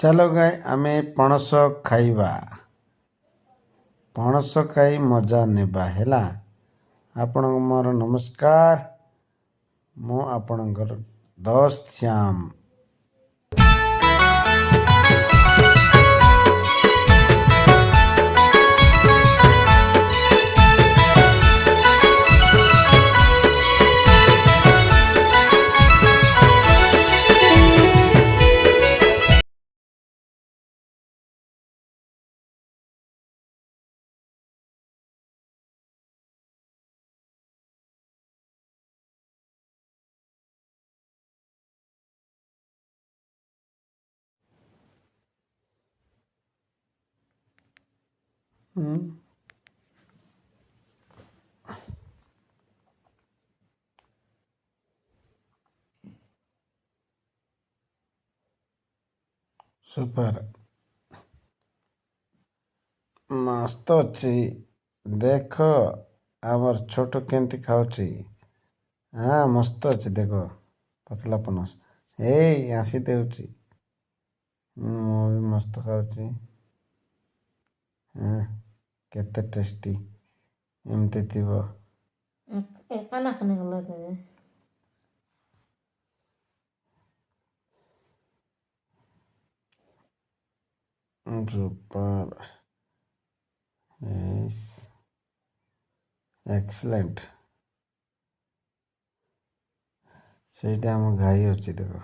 ଚାଲ ଗାଈ ଆମେ ପଣସ ଖାଇବା। ପଣସ ଖାଇ ମଜା ନେବା ହେଲା। ଆପଣଙ୍କୁ ମୋର ନମସ୍କାର। ମୁଁ ଆପଣଙ୍କର ଦୋସ୍ତ ଶ୍ୟାମ। ସୁପର ମସ୍ତ ଅଛି। ଦେଖ ଆମର ଛୋଟ କେମିତି ଖାଉଛି। ହଁ ମସ୍ତ ଅଛି। ଦେଖ ପତଲା ପଣସ ଆସି ଦେଉଛି। ମୁଁ ବି ମସ୍ତ ଖାଉଛି। କେତେ ଟେଷ୍ଟି ଏମିତି ଥିବ। Super excellent. ସେଇଟା ଆମ ଗାଈ ଅଛି। ଦେଖ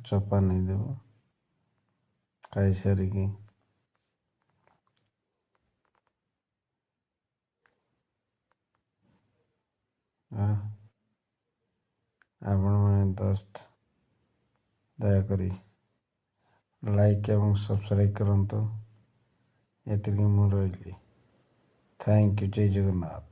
ଚୋପା ନେଇଦେବ ଖାଇସାରିକି। ଆପଣମାନେ ଦୋସ୍ତ ଦୟାକରି ଲାଇକ୍ ଏବଂ ସବସ୍କ୍ରାଇବ୍ କରନ୍ତୁ। ଏତିକି ମୁଁ ରହିଲି। Thank you. ଜୟ ଜଗନ୍ନାଥ।